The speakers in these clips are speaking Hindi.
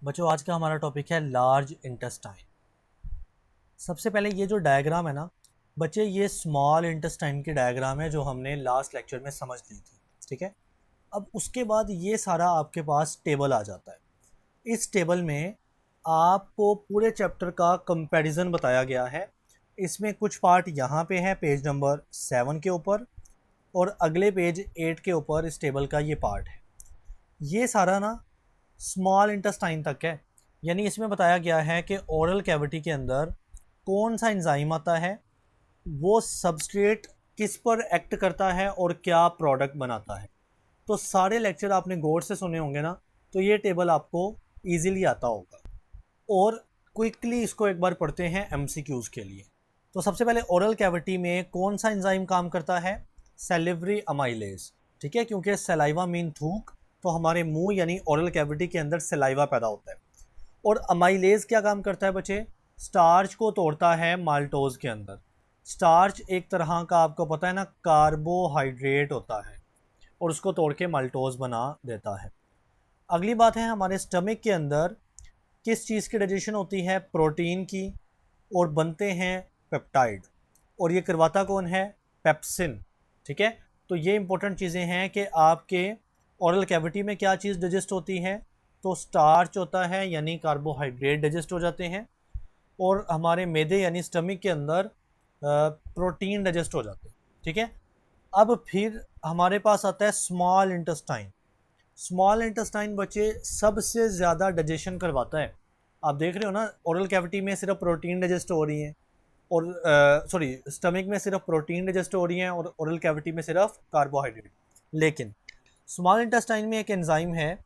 बच्चों आज का हमारा टॉपिक है लार्ज इंटेस्टाइन। सबसे पहले ये जो डायग्राम है ना बच्चे, ये स्मॉल इंटेस्टाइन की डायग्राम है जो हमने लास्ट लेक्चर में समझ ली थी। ठीक है, अब उसके बाद ये सारा आपके पास टेबल आ जाता है। इस टेबल में आपको पूरे चैप्टर का कंपैरिजन बताया गया है। इसमें कुछ पार्ट यहाँ पे है पेज नंबर 7 के ऊपर, और अगले पेज 8 के ऊपर इस टेबल का ये पार्ट है। ये सारा ना स्मॉल इंटेस्टाइन तक है, यानी इसमें बताया गया है कि ओरल कैविटी के अंदर कौन सा एंजाइम आता है, वो सबस्ट्रेट किस पर एक्ट करता है और क्या प्रोडक्ट बनाता है। तो सारे लेक्चर आपने गौर से सुने होंगे ना, तो ये टेबल आपको इजीली आता होगा। और क्विकली इसको एक बार पढ़ते हैं एमसीक्यूज़ के लिए। तो सबसे पहले ओरल कैविटी में कौन सा एंजाइम काम करता है? Salivary amylase. ठीक है, क्योंकि सलाइवा मीन थूक, तो हमारे मुंह यानी ओरल कैविटी के अंदर सलाइवा पैदा होता है। और अमाइलेज क्या काम करता है बच्चे? स्टार्च को तोड़ता है माल्टोज के अंदर। स्टार्च एक तरह का आपको पता है ना कार्बोहाइड्रेट होता है, और उसको तोड़ के माल्टोज बना देता है। अगली बात है, हमारे स्टमक के अंदर किस चीज़ की डाइजेशन होती है? प्रोटीन की, और बनते हैं पेप्टाइड। और ये करवाता कौन है? पेप्सिन। ठीक है, तो ये इंपॉर्टेंट चीज़ें हैं कि आपके ओरल कैविटी में क्या चीज़ डाइजेस्ट होती है। तो स्टार्च होता है यानी कार्बोहाइड्रेट डाइजेस्ट हो जाते हैं, और हमारे मैदे यानी स्टमक के अंदर प्रोटीन डाइजेस्ट हो जाते हैं। ठीक है, अब फिर हमारे पास आता है स्मॉल इंटेस्टाइन। स्मॉल इंटेस्टाइन बच्चे सबसे ज़्यादा डाइजेशन करवाता है। आप देख रहे हो ना, ओरल कैविटी में सिर्फ प्रोटीन डाइजेस्ट हो रही है, और सॉरी स्टमक में सिर्फ प्रोटीन डाइजेस्ट हो रही है और ओरल कैविटी में सिर्फ कार्बोहाइड्रेट। लेकिन स्मॉल इंटेस्टाइन में एक एंजाइम है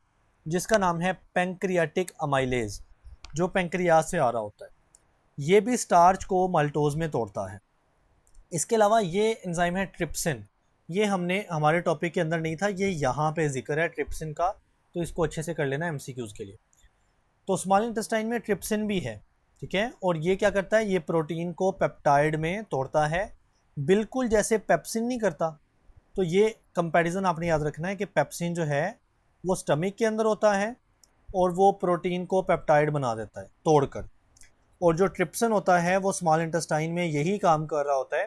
जिसका नाम है पेंक्रियाटिक अमाइलेज, जो पेंक्रियाज से आ रहा होता है। ये भी स्टार्च को माल्टोज में तोड़ता है। इसके अलावा ये एंजाइम है ट्रिप्सिन। ये हमने हमारे टॉपिक के अंदर नहीं था, ये यहाँ पे जिक्र है ट्रिप्सिन का, तो इसको अच्छे से कर लेना एमसीक्यूज़ के लिए। तो स्मॉल इंटेस्टाइन में ट्रिप्सिन भी है। ठीक है, और ये क्या करता है? ये प्रोटीन को पेप्टाइड में तोड़ता है, बिल्कुल जैसे पेप्सिन नहीं करता। तो ये कंपैरिजन आपने याद रखना है कि पेप्सिन जो है वो स्टमक के अंदर होता है, और वो प्रोटीन को पेप्टाइड बना देता है तोड़कर। और जो ट्रिप्सिन होता है वो स्मॉल इंटेस्टाइन में यही काम कर रहा होता है,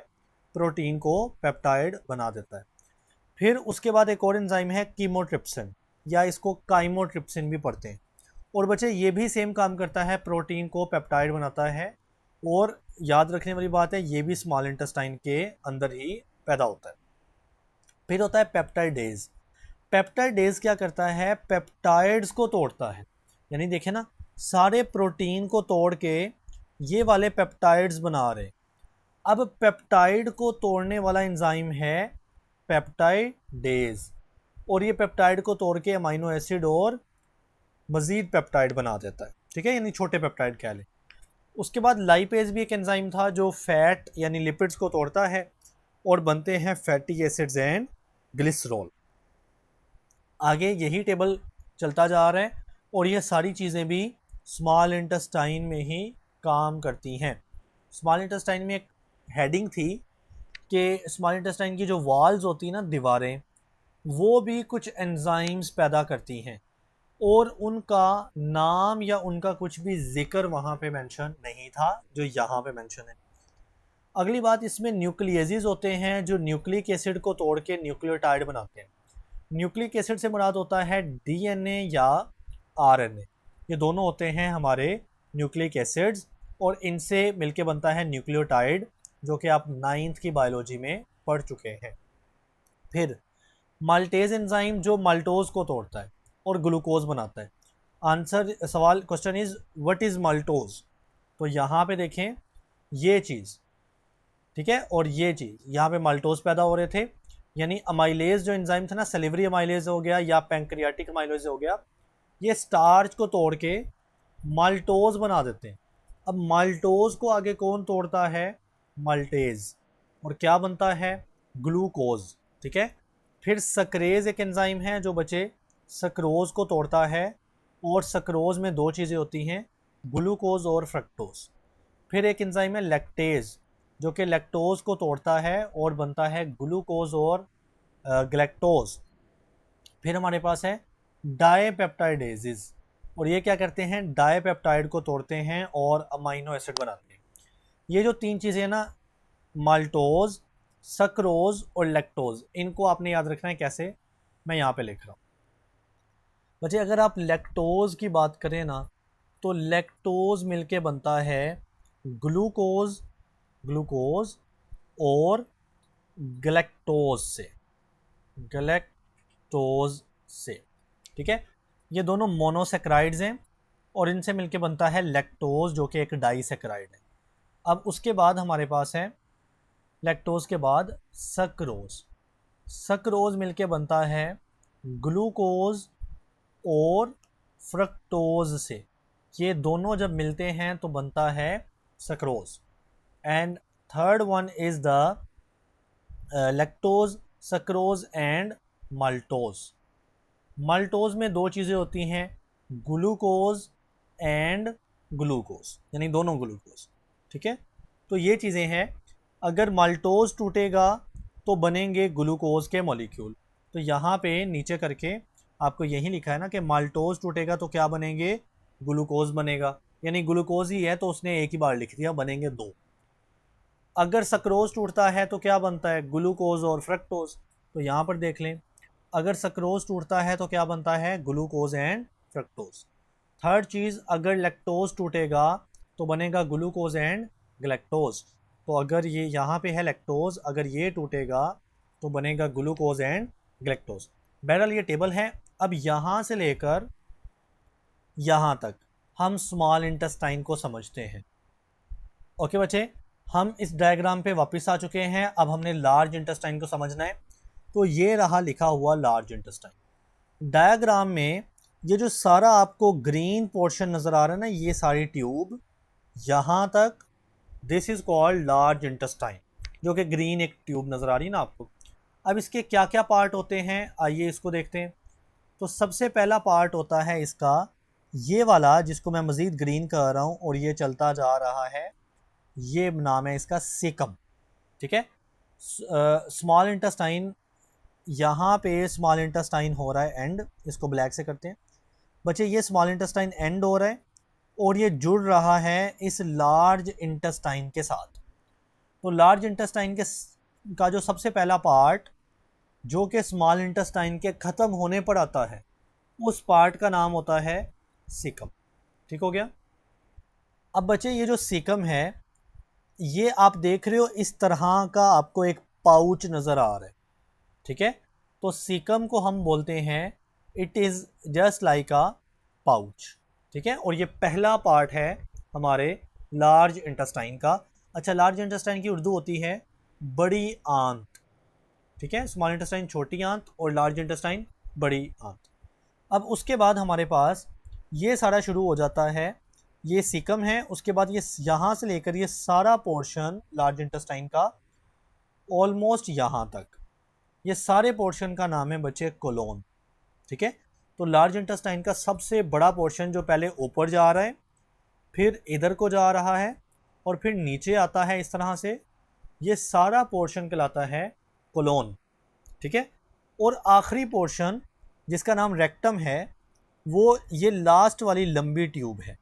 प्रोटीन को पेप्टाइड बना देता है। फिर उसके बाद एक और एंजाइम है कीमोट्रिप्सिन, या इसको काइमोट्रिप्सिन भी पढ़ते हैं। और बच्चे ये भी सेम काम करता है, प्रोटीन को पेप्टाइड बनाता है। और याद रखने वाली बात है, ये भी स्मॉल इंटेस्टाइन के अंदर ही पैदा होता है। फिर होता है पेप्टाइडेज। पेप्टाइडेज क्या करता है? पेप्टाइड्स को तोड़ता है, यानी देखे ना, सारे प्रोटीन को तोड़ के ये वाले पेप्टाइड्स बना रहे। अब पेप्टाइड को तोड़ने वाला एंजाइम है पेप्टाइडेज, और ये पेप्टाइड को तोड़ के अमीनो एसिड और मजीद पेप्टाइड बना देता है। ठीक है, यानी छोटे पेप्टाइड कह लें। उसके बाद लाइपेज भी एक एंजाइम था जो फैट यानी लिपिड्स को तोड़ता है, और बनते हैं फैटी एसिड्स एंड ग्लिसरॉल। आगे यही टेबल चलता जा रहा है, और ये सारी चीज़ें भी स्मॉल इंटेस्टाइन में ही काम करती हैं। स्मॉल इंटेस्टाइन में एक हेडिंग थी कि स्मॉल इंटेस्टाइन की जो वॉल्स होती हैं ना, दीवारें, वो भी कुछ एंजाइम्स पैदा करती हैं, और उनका नाम या उनका कुछ भी जिक्र वहाँ पे मेंशन नहीं था जो यहाँ पे मेंशन है। अगली बात, इसमें न्यूक्लियेजेस होते हैं जो न्यूक्लिक एसिड को तोड़ के न्यूक्लियोटाइड बनाते हैं। न्यूक्लिक एसिड से मुराद होता है डीएनए या आरएनए, ये दोनों होते हैं हमारे न्यूक्लिक एसिड्स, और इनसे मिलके बनता है न्यूक्लियोटाइड, जो कि आप 9th की बायोलॉजी में पढ़ चुके हैं। फिर माल्टेज एंजाइम जो माल्टोज को तोड़ता है और ग्लूकोज बनाता है। आंसर सवाल question is what is maltose? तो यहाँ पे देखें ये चीज़, ठीक है, और ये चीज़ यहाँ पे माल्टोज पैदा हो रहे थे, यानी अमाइलेज जो एंजाइम था ना, सेलिवरी अमाइलेज हो गया या पैंक्रियाटिक अमाइलेज हो गया, ये स्टार्च को तोड़ के माल्टोज बना देते हैं। अब माल्टोज को आगे कौन तोड़ता है? माल्टेज, और क्या बनता है? ग्लूकोज। ठीक है, फिर सक्रेज एक एंजाइम है जो बचे सक्रोज को तोड़ता है, और सक्रोज में दो चीज़ें होती हैं, ग्लूकोज और फ्रक्टोज। फिर एक एंजाइम है लैक्टेज, जो कि लैक्टोज को तोड़ता है और बनता है ग्लूकोज और ग्लैक्टोज। फिर हमारे पास है डाईपेप्टाइडेजेस, और ये क्या करते हैं, डाइपेप्टाइड को तोड़ते हैं और अमाइनो एसिड बनाते हैं। ये जो तीन चीज़ें हैं ना, माल्टोज, सक्रोज और लैक्टोज, इनको आपने याद रखना है। कैसे, मैं यहाँ पे लिख रहा हूँ बच्चे। अगर आप लैक्टोज की बात करें ना, तो लैक्टोज मिलके बनता है ग्लूकोज, ग्लूकोज और गलेक्टोज से, गलेक्टोज से, ठीक है। ये दोनों मोनोसेक्राइड्स हैं और इनसे मिलके बनता है लैक्टोज, जो कि एक डाइसेक्राइड है। अब उसके बाद हमारे पास है लैक्टोज के बाद सक्रोज, सक्रोज मिलके बनता है ग्लूकोज और फ्रक्टोज से। ये दोनों जब मिलते हैं तो बनता है sucrose. And third one is the lactose, sucrose and maltose. Maltose में दो चीज़ें होती हैं, ग्लूकोज एंड ग्लूकोज, यानी दोनों ग्लूकोज, ठीक है। तो ये चीज़ें हैं। अगर माल्टोज टूटेगा तो बनेंगे ग्लूकोज के मॉलिक्यूल। तो यहाँ पे नीचे करके आपको यही लिखा है ना कि माल्टोज टूटेगा तो क्या बनेंगे, ग्लूकोज बनेगा, यानी ग्लूकोज ही है तो उसने एक ही बार लिख दिया, बनेंगे दो। अगर सक्रोज टूटता है तो क्या बनता है, ग्लूकोज और फ्रक्टोज। तो यहाँ पर देख लें, अगर सक्रोज टूटता है तो क्या बनता है, ग्लूकोज एंड फ्रक्टोज। थर्ड चीज़, अगर लैक्टोज टूटेगा तो बनेगा ग्लूकोज एंड गलेक्टोज। तो अगर ये यहाँ पे है लैक्टोज, अगर ये टूटेगा तो बनेगा ग्लूकोज एंड गलेक्टोज। बहरहाल ये टेबल है। अब यहाँ से लेकर यहाँ तक हम स्मॉल इंटेस्टाइन को समझते हैं। ओके बच्चे, हम इस डायग्राम पे वापस आ चुके हैं। अब हमने लार्ज इंटेस्टाइन को समझना है। तो ये रहा लिखा हुआ लार्ज इंटेस्टाइन। डायग्राम में ये जो सारा आपको ग्रीन पोर्शन नज़र आ रहा है ना, ये सारी ट्यूब यहाँ तक, this is called large intestine, जो कि ग्रीन एक ट्यूब नज़र आ रही है ना आपको। अब इसके क्या क्या पार्ट होते हैं, आइए इसको देखते हैं। तो सबसे पहला पार्ट होता है इसका ये वाला, जिसको मैं मज़ीद ग्रीन कर रहा हूँ और ये चलता जा रहा है, ये नाम है इसका सीकम, ठीक है। स्मॉल इंटेस्टाइन, यहाँ पे स्मॉल इंटेस्टाइन हो रहा है एंड, इसको ब्लैक से करते हैं बच्चे। ये स्मॉल इंटेस्टाइन एंड हो रहा है और ये जुड़ रहा है इस लार्ज इंटेस्टाइन के साथ। तो लार्ज इंटेस्टाइन के का जो सबसे पहला पार्ट, जो कि स्मॉल इंटेस्टाइन के ख़त्म होने पर आता है, उस पार्ट का नाम होता है सीकम। ठीक हो गया। अब बच्चे ये जो सीकम है, ये आप देख रहे हो इस तरह का आपको एक पाउच नज़र आ रहा है, ठीक है। तो सीकम को हम बोलते हैं, it is just like a pouch, ठीक है। और ये पहला पार्ट है हमारे लार्ज इंटेस्टाइन का। अच्छा, लार्ज इंटेस्टाइन की उर्दू होती है बड़ी आंत, ठीक है। स्मॉल इंटेस्टाइन छोटी आंत और लार्ज इंटेस्टाइन बड़ी आंत। अब उसके बाद हमारे पास ये सारा शुरू हो जाता है, ये सीकम है। उसके बाद ये यहाँ से लेकर ये सारा पोर्शन लार्ज इंटेस्टाइन का ऑलमोस्ट यहाँ तक, ये सारे पोर्शन का नाम है बच्चे कोलोन, ठीक है। तो लार्ज इंटेस्टाइन का सबसे बड़ा पोर्शन जो पहले ऊपर जा रहा है, फिर इधर को जा रहा है और फिर नीचे आता है इस तरह से, ये सारा पोर्शन कहलाता है कोलोन, ठीक है। और आखिरी पोर्शन जिसका नाम रेक्टम है, वो ये लास्ट वाली लंबी ट्यूब है,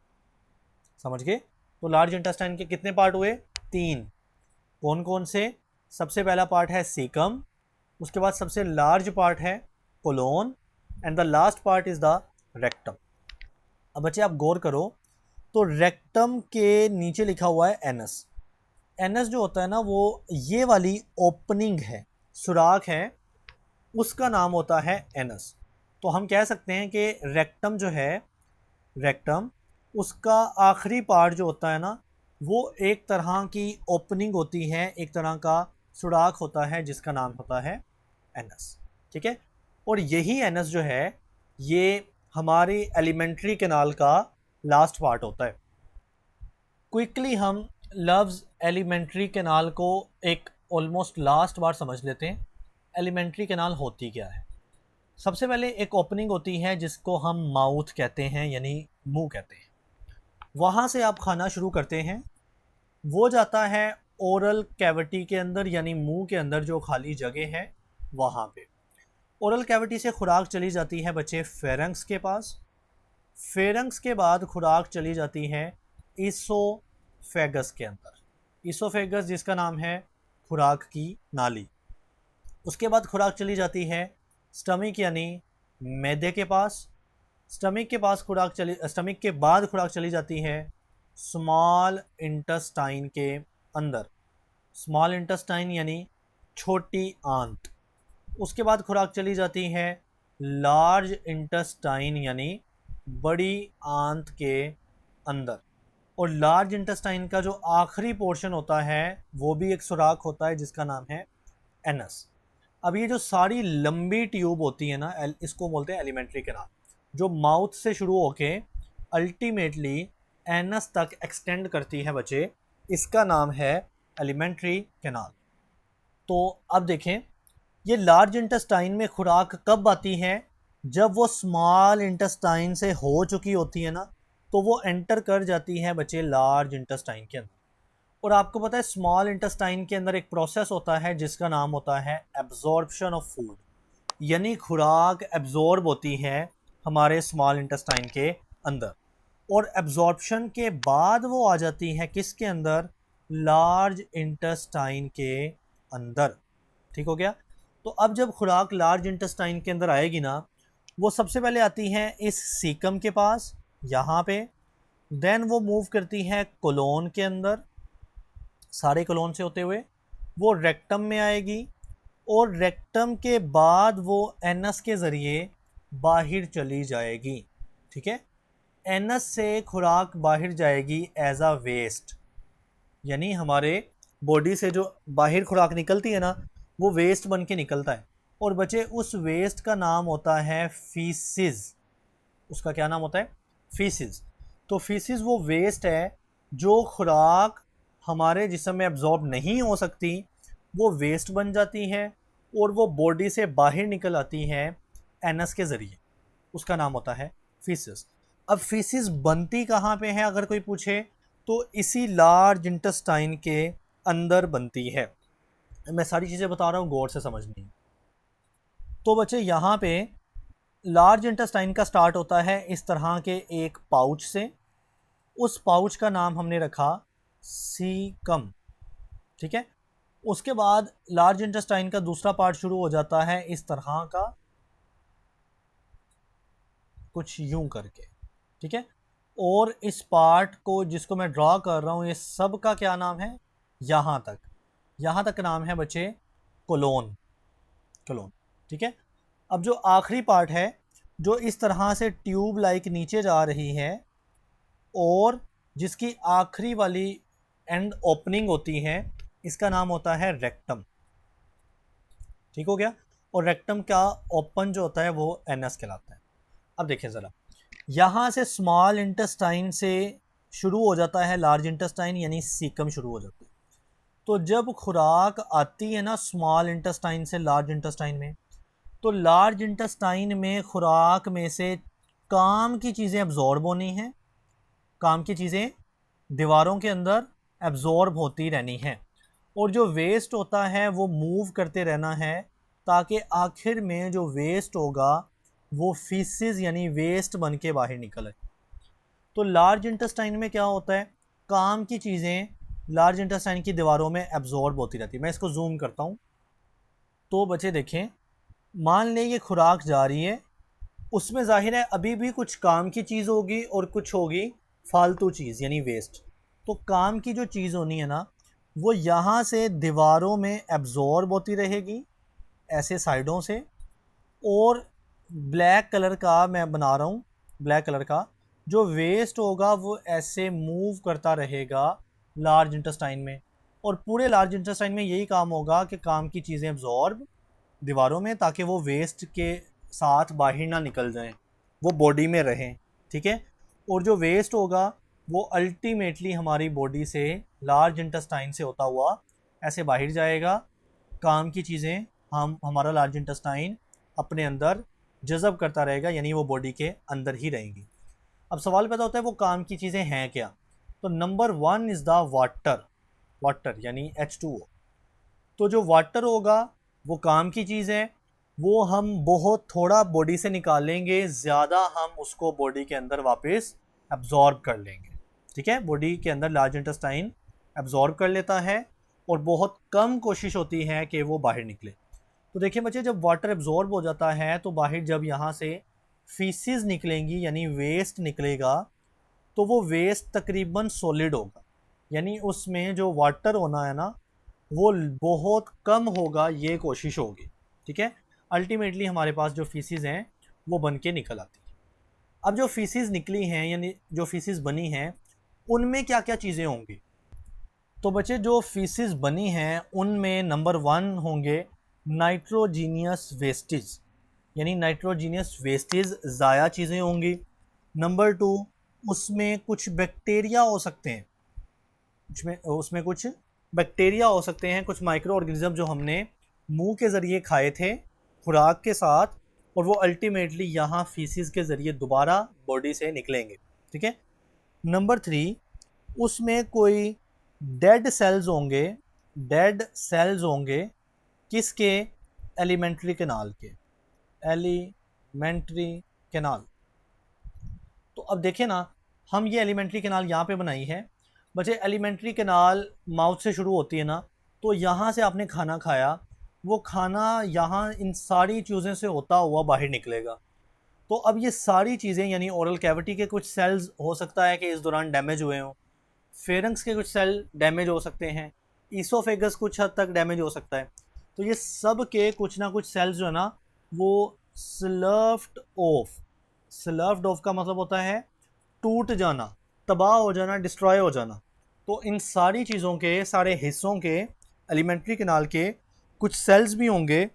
समझ गए। तो लार्ज इंटेस्टाइन के कितने पार्ट हुए, 3। कौन कौन से, सबसे पहला पार्ट है सीकम, उसके बाद सबसे लार्ज पार्ट है colon and the last part is the rectum. अब बच्चे आप गौर करो, तो रेक्टम के नीचे लिखा हुआ है एनस। एनस जो होता है ना, वो ये वाली ओपनिंग है, सुराख है, उसका नाम होता है एनस। तो हम कह सकते हैं कि रेक्टम जो है, रेक्टम, उसका आखिरी पार्ट जो होता है ना, वो एक तरह की ओपनिंग होती है, एक तरह का सुराख होता है, जिसका नाम होता है एनस, ठीक है। और यही एनस जो है, ये हमारी एलिमेंट्री कैनाल का लास्ट पार्ट होता है। क्विकली हम लफ्ज़ एलिमेंट्री कैनाल को एक ऑलमोस्ट लास्ट बार समझ लेते हैं। एलिमेंट्री कैनाल होती क्या है। सबसे पहले एक ओपनिंग होती है जिसको हम माउथ कहते हैं, यानी मुंह कहते हैं। वहाँ से आप खाना शुरू करते हैं, वो जाता है ओरल कैविटी के अंदर, यानी मुंह के अंदर जो खाली जगह है वहाँ पे। ओरल कैविटी से खुराक चली जाती है बच्चे फेरेंक्स के पास, फेरंक्स के बाद खुराक चली जाती है ईसोफेगस के अंदर। ईसोफेगस जिसका नाम है खुराक की नाली। उसके बाद खुराक चली जाती है स्टमक यानी मैदे के पास। स्टमक के बाद खुराक चली जाती है स्मॉल इंटेस्टाइन के अंदर। स्मॉल इंटेस्टाइन यानी छोटी आंत। उसके बाद खुराक चली जाती है लार्ज इंटेस्टाइन यानी बड़ी आंत के अंदर। और लार्ज इंटेस्टाइन का जो आखिरी पोर्शन होता है वो भी एक सुराख होता है जिसका नाम है एनस। अब ये जो सारी लंबी ट्यूब होती है ना, इसको बोलते हैं एलिमेंट्री कैनाल, जो माउथ से शुरू होके अल्टीमेटली एनस तक एक्सटेंड करती है बच्चे, इसका नाम है एलिमेंट्री कैनाल। तो अब देखें, ये लार्ज इंटेस्टाइन में खुराक कब आती है? जब वो स्मॉल इंटेस्टाइन से हो चुकी होती है ना, तो वो एंटर कर जाती है बच्चे लार्ज इंटेस्टाइन के अंदर। और आपको पता है स्मॉल इंटेस्टाइन के अंदर एक प्रोसेस होता है जिसका नाम होता है एब्जॉर्प्शन ऑफ फूड, यानी खुराक एब्जॉर्ब होती है हमारे स्मॉल इंटेस्टाइन के अंदर। और एब्जॉर्प्शन के बाद वो आ जाती है किसके अंदर? लार्ज इंटेस्टाइन के अंदर। ठीक हो गया? तो अब जब खुराक लार्ज इंटेस्टाइन के अंदर आएगी ना, वो सबसे पहले आती है इस सीकम के पास, यहाँ पे। देन वो मूव करती है कोलोन के अंदर, सारे कोलोन से होते हुए वो रेक्टम में आएगी। और रेक्टम के बाद वो एनस के ज़रिए बाहर चली जाएगी। ठीक है? एनस से खुराक बाहर जाएगी एज अ वेस्ट, यानी हमारे बॉडी से जो बाहर खुराक निकलती है ना, वो वेस्ट बन के निकलता है। और बच्चे उस वेस्ट का नाम होता है फीसिस। उसका क्या नाम होता है? फीसिस। तो फीसिस वो वेस्ट है जो खुराक हमारे जिस्म में एब्जॉर्ब नहीं हो सकती, वो वेस्ट बन जाती है और वो बॉडी से बाहर निकल आती है एनस के ज़रिए। उसका नाम होता है फीसिस। अब फीसिस बनती कहाँ पे है अगर कोई पूछे, तो इसी लार्ज इंटेस्टाइन के अंदर बनती है। मैं सारी चीज़ें बता रहा हूँ, गौर से समझनी है। तो बच्चे यहाँ पे लार्ज इंटेस्टाइन का स्टार्ट होता है इस तरह के एक पाउच से। उस पाउच का नाम हमने रखा सीकम। ठीक है? उसके बाद लार्ज इंटेस्टाइन का दूसरा पार्ट शुरू हो जाता है इस तरह का, कुछ यूं करके। ठीक है? और इस पार्ट को जिसको मैं ड्रॉ कर रहा हूँ, ये सब का क्या नाम है? यहाँ तक नाम है बच्चे कोलोन। कोलोन। ठीक है? अब जो आखिरी पार्ट है, जो इस तरह से ट्यूब लाइक नीचे जा रही है और जिसकी आखिरी वाली एंड ओपनिंग होती है, इसका नाम होता है रेक्टम। ठीक हो गया? और रेक्टम का ओपन जो होता है वो एनस कहलाता है। अब देखें ज़रा, यहाँ से स्मॉल इंटेस्टाइन से शुरू हो जाता है लार्ज इंटेस्टाइन, यानी सीकम शुरू हो जाती है। तो जब खुराक आती है ना स्मॉल इंटेस्टाइन से लार्ज इंटेस्टाइन में, तो लार्ज इंटेस्टाइन में खुराक में से काम की चीज़ें एब्जॉर्ब होनी हैं। काम की चीज़ें दीवारों के अंदर एब्जॉर्ब होती रहनी हैं, और जो वेस्ट होता है वो मूव करते रहना है, ताकि आखिर में जो वेस्ट होगा वो फीसिस यानी वेस्ट बन के बाहर निकले। तो लार्ज इंटेस्टाइन में क्या होता है? काम की चीज़ें लार्ज इंटेस्टाइन की दीवारों में एब्जॉर्ब होती रहती है। मैं इसको जूम करता हूँ तो बच्चे देखें, मान लें ये खुराक जा रही है, उसमें जाहिर है अभी भी कुछ काम की चीज़ होगी और कुछ होगी फालतू चीज़ यानी वेस्ट। तो काम की जो चीज़ होनी है ना, वो यहाँ से दीवारों में एब्जॉर्ब होती रहेगी ऐसे साइडों से। और ब्लैक कलर का मैं बना रहा हूँ, ब्लैक कलर का जो वेस्ट होगा वो ऐसे मूव करता रहेगा लार्ज इंटेस्टाइन में। और पूरे लार्ज इंटेस्टाइन में यही काम होगा कि काम की चीज़ें एब्जॉर्ब दीवारों में, ताकि वो वेस्ट के साथ बाहर ना निकल जाएं, वो बॉडी में रहें। ठीक है? और जो वेस्ट होगा वो अल्टीमेटली हमारी बॉडी से लार्ज इंटेस्टाइन से होता हुआ ऐसे बाहर जाएगा। काम की चीज़ें हमारा लार्ज इंटेस्टाइन अपने अंदर जज़ब करता रहेगा, यानी वो बॉडी के अंदर ही रहेंगी। अब सवाल पैदा होता है वो काम की चीज़ें हैं क्या? तो number 1 is the water. Water यानी H2O। तो जो वाटर होगा वो काम की चीज़ है। वो हम बहुत थोड़ा बॉडी से निकालेंगे, ज़्यादा हम उसको बॉडी के अंदर वापस एब्जॉर्ब कर लेंगे। ठीक है, बॉडी के अंदर लार्ज इंटेस्टाइन एब्जॉर्ब कर लेता है और बहुत कम कोशिश होती है कि वो बाहर निकले। तो देखिए बच्चे, जब वाटर एब्जॉर्ब हो जाता है तो बाहर जब यहाँ से फीसिस निकलेंगी यानी वेस्ट निकलेगा, तो वो वेस्ट तकरीबन सॉलिड होगा, यानी उसमें जो वाटर होना है ना वो बहुत कम होगा, ये कोशिश होगी। ठीक है, अल्टीमेटली हमारे पास जो फीसिस हैं वो बन के निकल आती है। अब जो फीसिस निकली हैं यानी जो फीसिस बनी हैं, उनमें क्या क्या चीज़ें होंगी? तो बच्चे, जो फीसिस बनी हैं उनमें नंबर 1 होंगे नाइट्रोजीनियस वेस्टेज, यानी नाइट्रोजीनियस वेस्टेज ज़ाया चीज़ें होंगी। नंबर 2, उसमें कुछ बैक्टीरिया हो सकते हैं, उसमें कुछ बैक्टीरिया हो सकते हैं, कुछ माइक्रो ऑर्गेनिज्म जो हमने मुंह के ज़रिए खाए थे खुराक के साथ, और वो अल्टीमेटली यहाँ फीसिस के ज़रिए दोबारा बॉडी से निकलेंगे। ठीक है। नंबर 3, उसमें कोई डेड सेल्स होंगे, डेड सेल्स होंगे किसके? एलिमेंट्री कैनाल के, एलिमेंट्री कैनाल। तो अब देखें ना, हम ये एलिमेंट्री कैनाल यहाँ पे बनाई है बच्चे। एलिमेंट्री कैनाल माउथ से शुरू होती है ना, तो यहाँ से आपने खाना खाया, वो खाना यहाँ इन सारी चीज़ों से होता हुआ बाहर निकलेगा। तो अब ये सारी चीज़ें यानी ओरल कैविटी के कुछ सेल्स हो सकता है कि इस दौरान डैमेज हुए हों, फेरेंक्स के कुछ सेल डैमेज हो सकते हैं, ईसोफेगस कुछ हद तक डैमेज हो सकता है। तो ये सब के कुछ ना कुछ सेल्स जो है ना वो स्लर्फ्ड ऑफ, स्लर्फ्ड ऑफ का मतलब होता है टूट जाना, तबाह हो जाना, डिस्ट्रॉय हो जाना। तो इन सारी चीज़ों के, सारे हिस्सों के, एलिमेंट्री कैनाल के कुछ सेल्स भी होंगे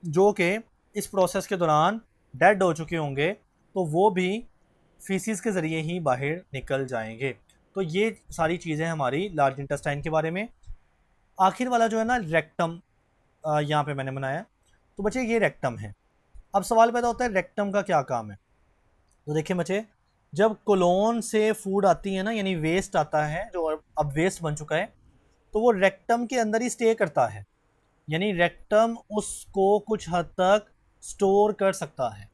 जो कि इस प्रोसेस के दौरान डेड हो चुके होंगे, तो वो भी फीसिस के ज़रिए ही बाहर निकल जाएंगे। तो ये सारी चीज़ें हमारी लार्ज इंटेस्टाइन के बारे में। आखिर वाला जो है ना रेक्टम, यहाँ पे मैंने बनाया, तो बच्चे ये रेक्टम है। अब सवाल पैदा होता है रेक्टम का क्या काम है? तो देखिए बच्चे, जब कोलोन से फूड आती है ना, यानी वेस्ट आता है जो अब वेस्ट बन चुका है, तो वो रेक्टम के अंदर ही स्टे करता है, यानी रेक्टम उसको कुछ हद तक स्टोर कर सकता है।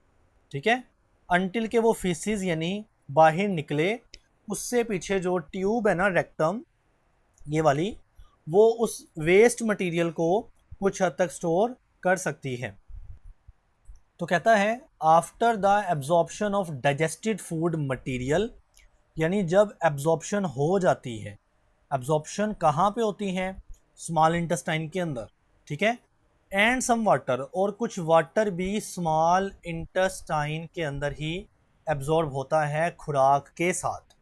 ठीक है, अनटिल के वो फीसिस यानी बाहर निकले। उससे पीछे जो ट्यूब है ना रेक्टम, ये वाली, वो उस वेस्ट मटेरियल को कुछ हद तक स्टोर कर सकती है। तो कहता है after the absorption of digested food material, यानी जब एब्जॉर्प्शन हो जाती है, एब्जॉर्प्शन कहाँ पे होती है? स्मॉल इंटेस्टाइन के अंदर। ठीक है, एंड सम वाटर, और कुछ वाटर भी स्मॉल इंटेस्टाइन के अंदर ही एब्जॉर्ब होता है खुराक के साथ।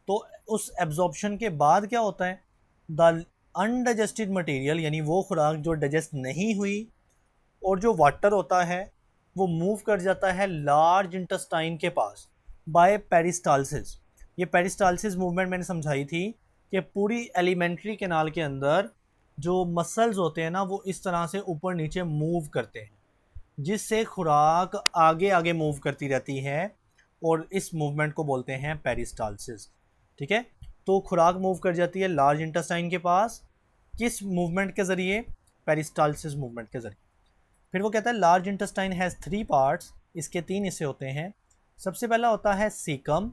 तो उस एब्जॉर्प्शन के बाद क्या होता है? द अनडाइजेस्टेड मटेरियल, यानी वो खुराक जो डाइजेस्ट नहीं हुई, और जो वाटर होता है वो मूव कर जाता है लार्ज इंटेस्टाइन के पास बाय पेरिस्टालसिस। ये पेरिस्टालसिस मूवमेंट मैंने समझाई थी कि पूरी एलिमेंट्री कैनाल के अंदर जो मसल्स होते हैं ना वो इस तरह से ऊपर नीचे मूव करते हैं, जिससे खुराक आगे आगे मूव करती रहती है, और इस मूवमेंट को बोलते हैं पेरिस्टालसिस। ठीक है, तो खुराक मूव कर जाती है लार्ज इंटेस्टाइन के पास, किस मूवमेंट के ज़रिए? पेरिस्टालसिस मूवमेंट के ज़रिए। फिर वो कहता है लार्ज इंटेस्टाइन हैज़ 3 पार्ट्स, इसके 3 हिस्से होते हैं। सबसे पहला होता है सीकम,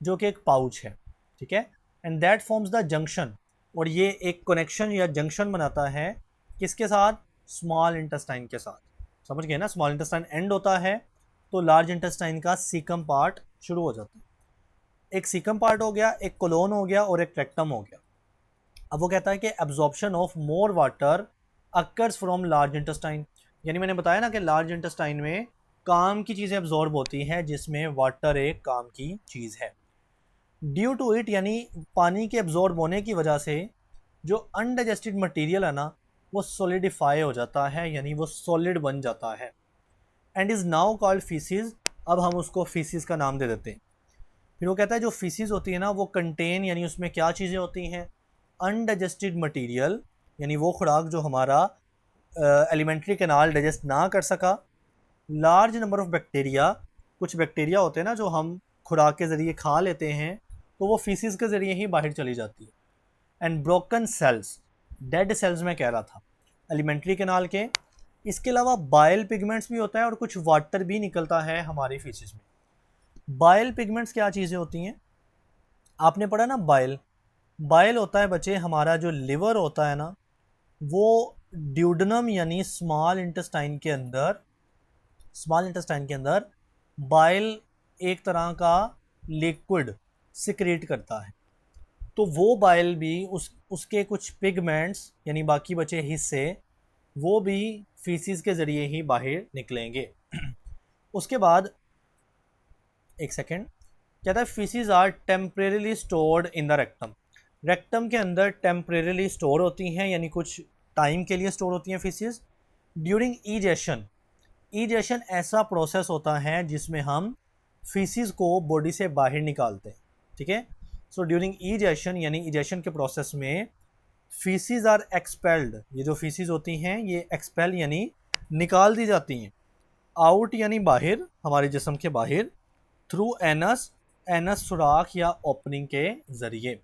जो कि एक पाउच है। ठीक है, and that forms the junction, और ये एक कनेक्शन या जंक्शन बनाता है किसके साथ? स्मॉल इंटेस्टाइन के साथ। समझ गए ना, स्मॉल इंटेस्टाइन एंड होता है तो लार्ज इंटेस्टाइन का सीकम पार्ट शुरू हो जाता है। एक सीकम पार्ट हो गया, एक कोलोन हो गया, और एक रेक्टम हो गया। अब वो कहता है कि absorption of more water occurs from large intestine, यानी मैंने बताया ना कि लार्ज इंटेस्टाइन में काम की चीज़ें एब्जॉर्ब होती हैं, जिसमें वाटर एक काम की चीज़ है। ड्यू टू इट, यानी पानी के एब्जॉर्ब होने की वजह से जो अनडाइजेस्टेड मटेरियल है ना वो सॉलिडिफाई हो जाता है, यानी वो सॉलिड बन जाता है, and is now called faeces. अब हम उसको फीसिस का नाम दे देते हैं। फिर वो कहता है जो फीसिस होती है ना वो कंटेन, यानी उसमें क्या चीज़ें होती हैं? अनडाइजेस्टेड मटेरियल, यानी वो खुराक जो हमारा एलिमेंट्री कैनाल डाइजेस्ट ना कर सका। लार्ज नंबर ऑफ बैक्टीरिया, कुछ बैक्टीरिया होते हैं ना जो हम खुराक के ज़रिए खा लेते हैं, तो वो फीसिस के ज़रिए ही बाहर चली जाती है। And broken cells, dead cells में कह रहा था एलिमेंट्री कैनाल के, इसके अलावा बाइल पिगमेंट्स भी होता है और कुछ वाटर भी निकलता है हमारी फीसिस में। बाइल पिगमेंट्स क्या चीज़ें होती हैं? आपने पढ़ा ना बाइल। बाइल होता है बच्चे हमारा जो लिवर होता है ना, वो ड्यूडनम यानी स्मॉल इंटेस्टाइन के अंदर बाइल एक तरह का लिक्विड सिक्रेट करता है। तो वो बाइल भी उसके कुछ पिगमेंट्स यानी बाकी बचे हिस्से वो भी फीसिस के ज़रिए ही बाहर निकलेंगे। उसके बाद एक सेकेंड, कहता है faeces are temporarily stored in the rectum. Rectum के अंदर टेम्परेली स्टोर होती हैं यानी कुछ टाइम के लिए स्टोर होती हैं फीसिस। ड्यूरिंग ईजेशन, ईजेशन ऐसा प्रोसेस होता है जिसमें हम फीसिस को बॉडी से बाहर निकालते हैं, ठीक है। सो ड्यूरिंग ईजेशन यानी ईजेशन के प्रोसेस में फीसिस आर एक्सपेल्ड, ये जो फीसिस होती हैं ये एक्सपेल यानी निकाल दी जाती हैं, आउट यानी बाहर, हमारे जिस्म के बाहर, थ्रू एनस, एनस सुराख या ओपनिंग के ज़रिए।